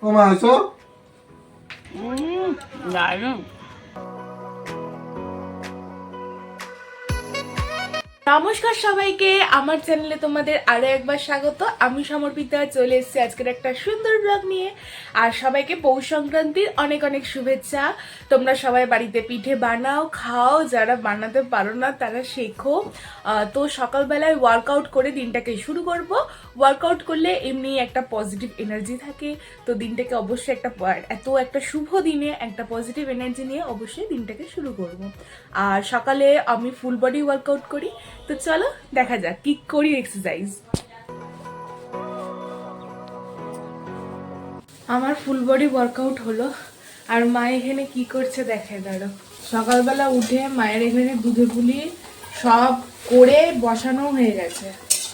মামা আসো। দারুণ। নমস্কার সবাইকে, আমার চ্যানেলে তোমাদের আরো একবার স্বাগত। আমি সমর্পিতা চলে এসেছি আজকের একটা সুন্দর ব্লগ নিয়ে। আর সবাইকে পৌষ সংক্রান্তির অনেক অনেক শুভেচ্ছা। তোমরা সবাই বাড়িতে পিঠে বানাও, খাও, যারা বানাতে পারো না তারা শেখো। তো সকালবেলায় ওয়ার্কআউট করে দিনটাকে শুরু করব। ওয়ার্কআউট করলে এমনি একটা পজিটিভ এনার্জি থাকে, তো দিনটাকে অবশ্যই একটা শুভ দিনে একটা পজিটিভ এনার্জি নিয়ে অবশ্যই দিনটাকে শুরু করব। আর সকালে আমি ফুল বডি ওয়ার্কআউট করি, তো চলো দেখা যাক কি করি এক্সারসাইজ। আমার ফুল বডি ওয়ার্কআউট হলো, আর মা এখানে কি করছে দেখে দাঁড়ো। সকালবেলা উঠে মায়ের এখানে দুধে পুলি সব করে বসানো হয়ে গেছে,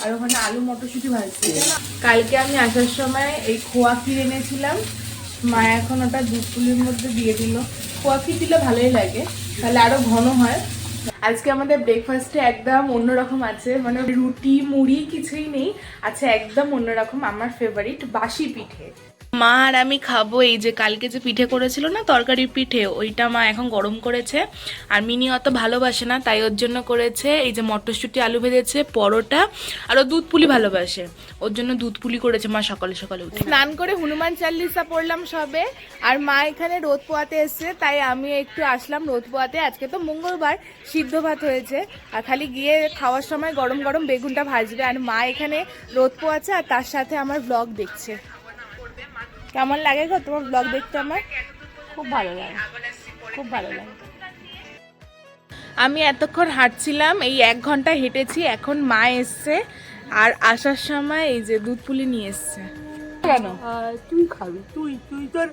আর ওখানে আলু মটরশুঁটি ভাজছে। কালকে আমি আসার সময় এই খোয়া ক্ষীর এনেছিলাম, মা এখন ওটা দুধ পুলির মধ্যে দিয়ে দিল। খোয়া ক্ষীর দিলে ভালোই লাগে, তাহলে আরো ঘন হয়। আজকে আমাদের ব্রেকফাস্টে একদম অন্যরকম আছে, মানে রুটি মুড়ি কিছুই নেই, আছে একদম অন্যরকম আমার ফেভারিট বাসি পিঠে। মা আর আমি খাবো এই যে কালকে যে পিঠে করেছিল না, তরকারির পিঠে, ওইটা মা এখন গরম করেছে। আর মিনি অত ভালোবাসে না, তাই ওর জন্য করেছে এই যে মটরশুঁটি আলু ভেজেছে, পরোটা, আর ও দুধ পুলি ভালোবাসে, ওর জন্য দুধ পুলি করেছে মা সকালে সকালে উঠে। স্নান করে হনুমান চালিসা পড়লাম সবে, আর মা এখানে রোদ পোয়াতে এসছে, তাই আমি একটু আসলাম রোদ পোয়াতে। আজকে তো মঙ্গলবার, সিদ্ধ ভাত হয়েছে, আর খালি গিয়ে খাওয়ার সময় গরম গরম বেগুনটা ভাজবে। আর মা এখানে রোদ পোয়াচ্ছে আর তার সাথে আমার ব্লগ দেখছে। কেমন লাগে গো তোমার ব্লগ দেখতে? আমার খুব ভালো লাগে, খুব ভালো লাগে। আমি এতক্ষণ হাঁটছিলাম, এই 1 ঘন্টা হেঁটেছি, এখন মা এসছে, আর আসার সময় এই যে দুধ পুলি নিয়ে এসছে। কেন তুই খাবি, তুই তুই তোর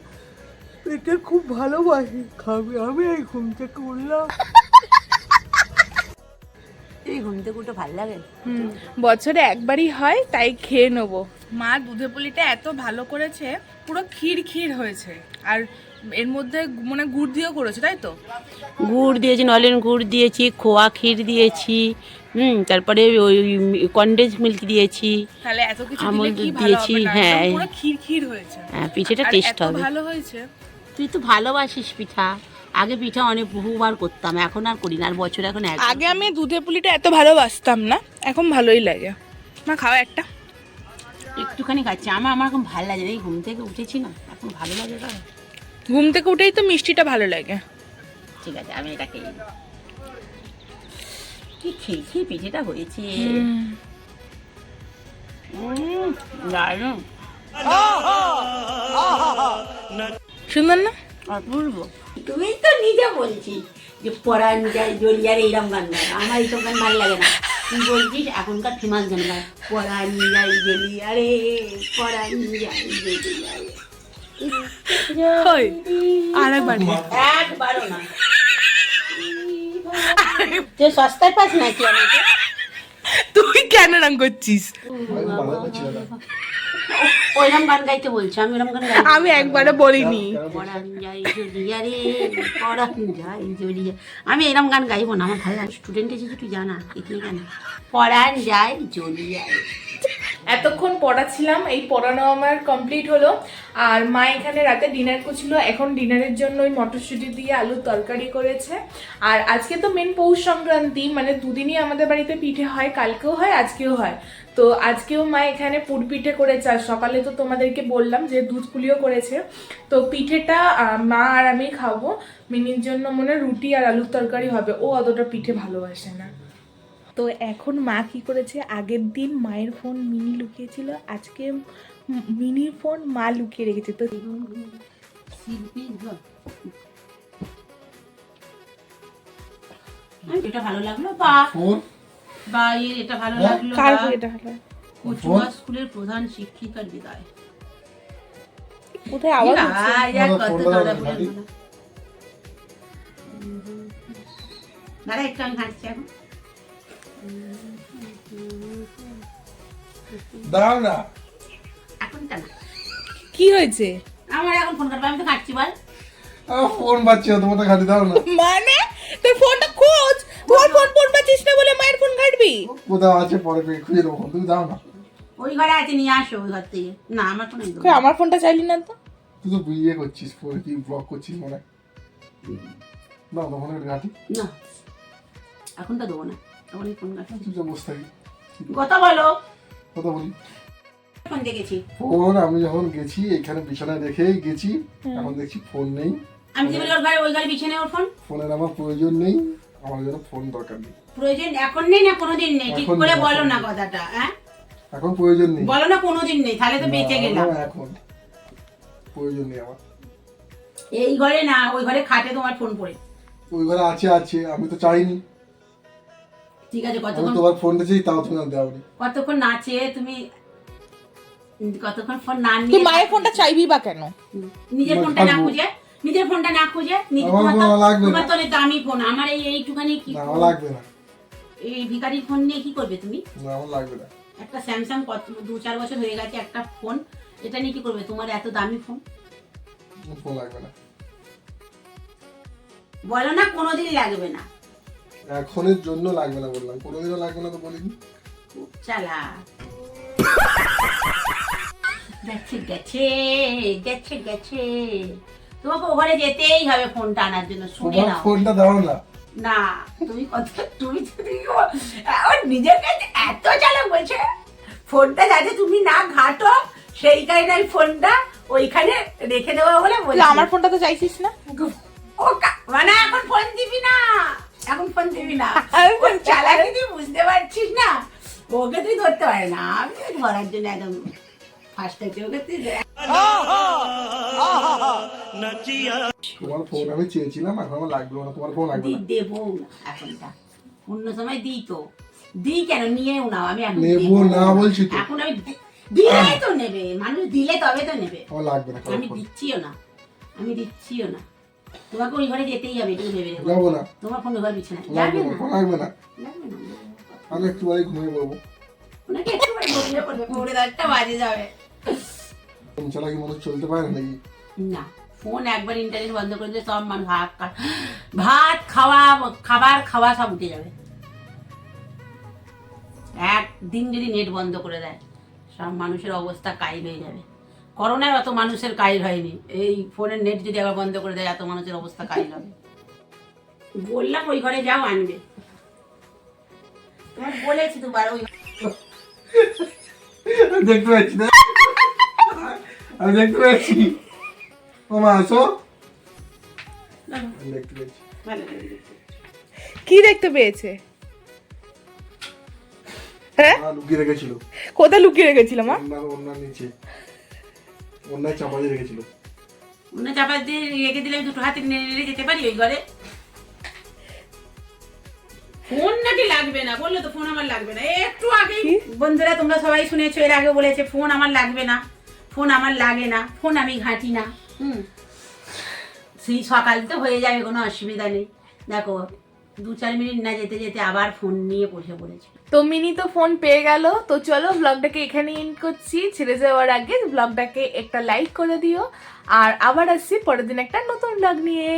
এটা খুব ভালোবাসি, খাবি। আমি এই ঘুম থেকে উঠলাম, এই ঘুম থেকে উঠে ভালো লাগে। বছরে একবারই হয়, তাই খেয়ে নেবো। মা দুধে পুলিটা এত ভালো করেছে, পুরো ক্ষীর ক্ষীর হয়েছে। আর এর মধ্যে মানে গুড় দিয়েও করেছে, তাই তো? গুড় দিয়েছি, নলেন গুড় দিয়েছি, খোয়া ক্ষীর দিয়েছি, তারপরে ওই কন্ডেন্স মিল্ক দিয়েছি, তাহলে এত কিছু আমল দিলে কি দুধ ভালো দিয়েছি। হবে না? হ্যাঁ, একদম পুরো ক্ষীর ক্ষীর হয়েছে। হ্যাঁ, পিঠেটা আর টেস্ট এত হবে। ভালো হয়েছে। তুই তো ভালোবাসিস পিঠা। আগে পিঠা অনেক বহুবার করতাম, এখন আর করি না। আর বছর এখন আগে আমি দুধে পুলিটা এত ভালোবাসতাম না, এখন ভালোই লাগে। মা খাও একটা। একটুখানি খাচ্ছি। আমার এখন ভালো লাগে না, এই ঘুম থেকে উঠেছি না, এখন ভালো লাগে। ঘুম থেকে উঠেই তো মিষ্টিটা ভালো লাগে। ঠিক আছে, আমি এটা খেয়ে নিই। কি খেয়ে খেয়ে পিঠেটা হয়েছে, দারুণ, সুন্দর না? অপূর্ব। তুমি তো নিজে বলছিস যে পরাণ যায় জলিয়ার এইরকম গান গায়, আমার এইসব গান ভালো লাগে না। তুই বলছিস এখনকার ফেমাস গান গায়, পরাণ যায় জলিয়ারে, পরাণ যায় জলিয়ারে। আরেকবার একবারও না। তুই সস্তায় পাস নাকি আমাকে? তুই কেন রাং করছিস? ওইরকম গান গাইতে বলছো, আমি ওরকম গান গাই? আমি একবারও বলিনি। পরাণ যায় জলিয়ারে, পরাণ যায় জলিয়া। আমি এরকম গান গাইবো না, আমার ভালো লাগে। স্টুডেন্ট এসেছি তুই জানা, এখানে কেন পরাণ যায় জলিয়ারে। এতক্ষণ পড়াচ্ছিলাম, এই পড়ানো আমার কমপ্লিট হলো। আর মা এখানে রাতে ডিনার করছিল, এখন ডিনারের জন্য ওই মটরশুঁটি দিয়ে আলুর তরকারি করেছে। আর আজকে তো মেন পৌষ সংক্রান্তি, মানে দুদিনই আমাদের বাড়িতে পিঠে হয়, কালকেও হয় আজকেও হয়। তো আজকেও মা এখানে পুর পিঠে করেছে, আর সকালে তো তোমাদেরকে বললাম যে দুধ পুলিও করেছে। তো পিঠেটা মা আর আমি খাবো, মিনির জন্য মনে রুটি আর আলুর তরকারি হবে, ও অতটা পিঠে ভালোবাসে না। তো এখন মা কি করেছে, আগের দিন মায়ের ফোন মিনি লুকিয়েছিল, আজকে মিনির ফোন মা লুকিয়ে রেখেছে। তো এটা ভালো লাগলো বা বা এটা ভালো লাগলো, কার এটা হলো? কচুয়া স্কুলের প্রধান শিক্ষিকার বিদায়। কোথায় আওয়াজ হচ্ছে? দাঁড়া একটু, আমি হাঁটছি এখন। দাঁড়াও না, এখনটা না। কি হয়েছে? আমার এখন ফোন কাটবে, আমি তো কাটছি। বল। আমার ফোন বাজছে, তোমার ঘাটি দাও না। মানে তোর ফোনটা খোঁজ, তোর ফোন পাচ্ছিস না বলে মায়ের ফোন ঘাটবি? কোথাও আছে, পরে খুঁজে নেবো, তুমি দাও না। ওই ঘরে আছে, নিয়ে আসো ওই ঘর থেকে। না, আমার ফোন একদম। আমার ফোনটা চাইলি না তো? তুই তো বিয়ে করছিস ফোনে কি ব্লগ করছিস মনে হয়। না তখন একটা ঘাটি না এখন তো দেবো না, তখন ফোন কাটছি। তুই যা বসে থাকি কথা বলো। কথা বলি। ফোন দেখেছি, ফোন আমি যখন গেছি এখানে বিছানায় রেখেই গেছি, এখন দেখছি ফোন নেই। আমি যে বলি ওর ঘরে, ওই ঘরে বিছানায় ওর ফোন। ফোনের আমার প্রয়োজন নেই, আমার জন্য ফোন দরকার নেই। প্রয়োজন এখন নেই না কোনোদিন নেই? ঠিক এখন করে নেই, বলো এখন না নেই। কথাটা, হ্যাঁ এখন প্রয়োজন নেই। বলো না কোনোদিন নেই, তাহলে তো বেঁচে গেলাম। না, এখন প্রয়োজন নেই আমার। এই ঘরে না, ওই ঘরে খাটে তোমার ফোন পড়ে। ওই ঘরে আছে, আমি তো চাইনি। ঠিক আছে, আমি কতক্ষণ তোমার ফোনটা চাই, তাও তুমি আর দাওনি। কতক্ষণ নাচে তুমি, কতক্ষণ ফোন না তুই নিয়ে মায়ের ফোনটা চাইবি বা কেন? নিজের ফোনটা না খুঁজে, নিজের ফোনটা না খুঁজে আমার ফোন লাগবে না। তোমার তো অনেক দামি ফোন, আমার এইটুখানি কি না আমার লাগবে না, এই ভিখারির ফোন নিয়ে কি করবে তুমি? না আমার লাগবে না। একটা স্যামসাং কত 2-4 বছর হয়ে গেছে একটা ফোন, এটা নিয়ে কি করবে? তোমার এত দামি ফোন। ফোন লাগবে না, বলো না কোনোদিন লাগবে না। এখনের জন্য লাগবে না বললাম, কোনোদিনও লাগবে না তো বলিনি। খুব চালাক। গেছে গেছে গেছে গেছে, তোমাকে ওখানে যেতেই হবে ফোনটা আনার জন্য, শুনে তোমার নাও। ফোনটা দাও না। না তুমি তুমি যদি ওর নিজের কাছে এত চালাক বলছে, ফোনটা যাতে তুমি না ঘাটো সেই কারণে আমি ফোনটা ওইখানে রেখে দেবো বলে তুই বলছি। আমার ফোনটা তো চাইছিস না? মানে এখন ফোন দিবি না, এখন ফোন দিবি না। আমি ওর চালাকি তুই বুঝতে পারছিস না, ওকে তুই ধরতে পারে না, আমি ওকে ধরার জন্য একদম ফার্স্ট থেকে ওকে তুই তোমার ফোন আমি চেয়েছিলাম, এখন আমার লাগবে না, তোমার ফোন লাগবে না। দেবো না এখনটা, অন্য সময় দিই তো, দিই কেন, নিয়েও নাও, আমি এখন নেবো দেবো না বলছি তো। এখন আমি দিলে তো নেবে, মানুষ দিলে তবে তো নেবে। আমার লাগবে না, আমি ফোন দিচ্ছিও না, আমি দিচ্ছিও না। তোমাকে ওই ঘরে যেতেই হবে, একটু ভেবে রেখো। যাবো না, তোমার ফোন ঘর বিছানায় লাগবে যাবে না, না, ফোন লাগবে না। লাগবে না। আমি একটু বাড়ি ঘুমিয়ে পড়বো। ওনাকে একটুখানি ঘুমিয়ে পড়বে, পৌনে 10টা বাজে যাবে। ফোন ছাড়া কি মানুষ চলতে পারে নাকি? না, ফোন একবার ইন্টারনেট বন্ধ করে দিলে সব মানুষ ভাত খাওয়া, খাবার খাওয়া সব উঠে যাবে। একদিন যদি নেট বন্ধ করে দেয়, সব মানুষের অবস্থা কাহিল হয়ে যাবে। করোনায় অত মানুষের কাহিল হয়নি, এই ফোনের নেট যদি আবার বন্ধ করে দেয় এত মানুষের অবস্থা কাহিল হবে। বললাম ওই ঘরে যাও আনবে, তোমার বলেছি দুবার ওই আমি দেখতে পাচ্ছি না, আমি দেখতে পাচ্ছি। মামা আসো, আমি দেখতে পাচ্ছি। কি দেখতে পেয়েছে? হ্যাঁ, লুকিয়ে রেখেছিল, কোথায় লুকিয়ে রেখেছিল মা? ওনার নিচে, ওনার চাপা দিয়ে রেখেছিল। অন্য চাপা দিয়ে রেখে দিলে আমি দুটো হাতে নেড়ে যেতে পারি ওই ঘরে। ফোন নাকি লাগবে না বললো তো, ফোন আমার লাগবে না। একটু আগেই বন্ধুরা তোমরা সবাই শুনেছো, এর আগে বলেছে ফোন আমার লাগবে না, ফোন আমার লাগে না, ফোন আমি ঘাঁটি না। সেই সকাল তো হয়ে যাবে, কোনো অসুবিধা নেই। দেখো 2-4 মিনিট না যেতে যেতে আবার ফোন নিয়ে বসে পড়েছে। তো মিনি তো ফোন পেয়ে গেল। তো চলো ব্লগটাকে এখানে এন্ড করছি। ছেড়ে যাওয়ার আগে ব্লগটাকে একটা লাইক করে দিও, আর আবার আসছি পরের দিন একটা নতুন ব্লগ নিয়ে।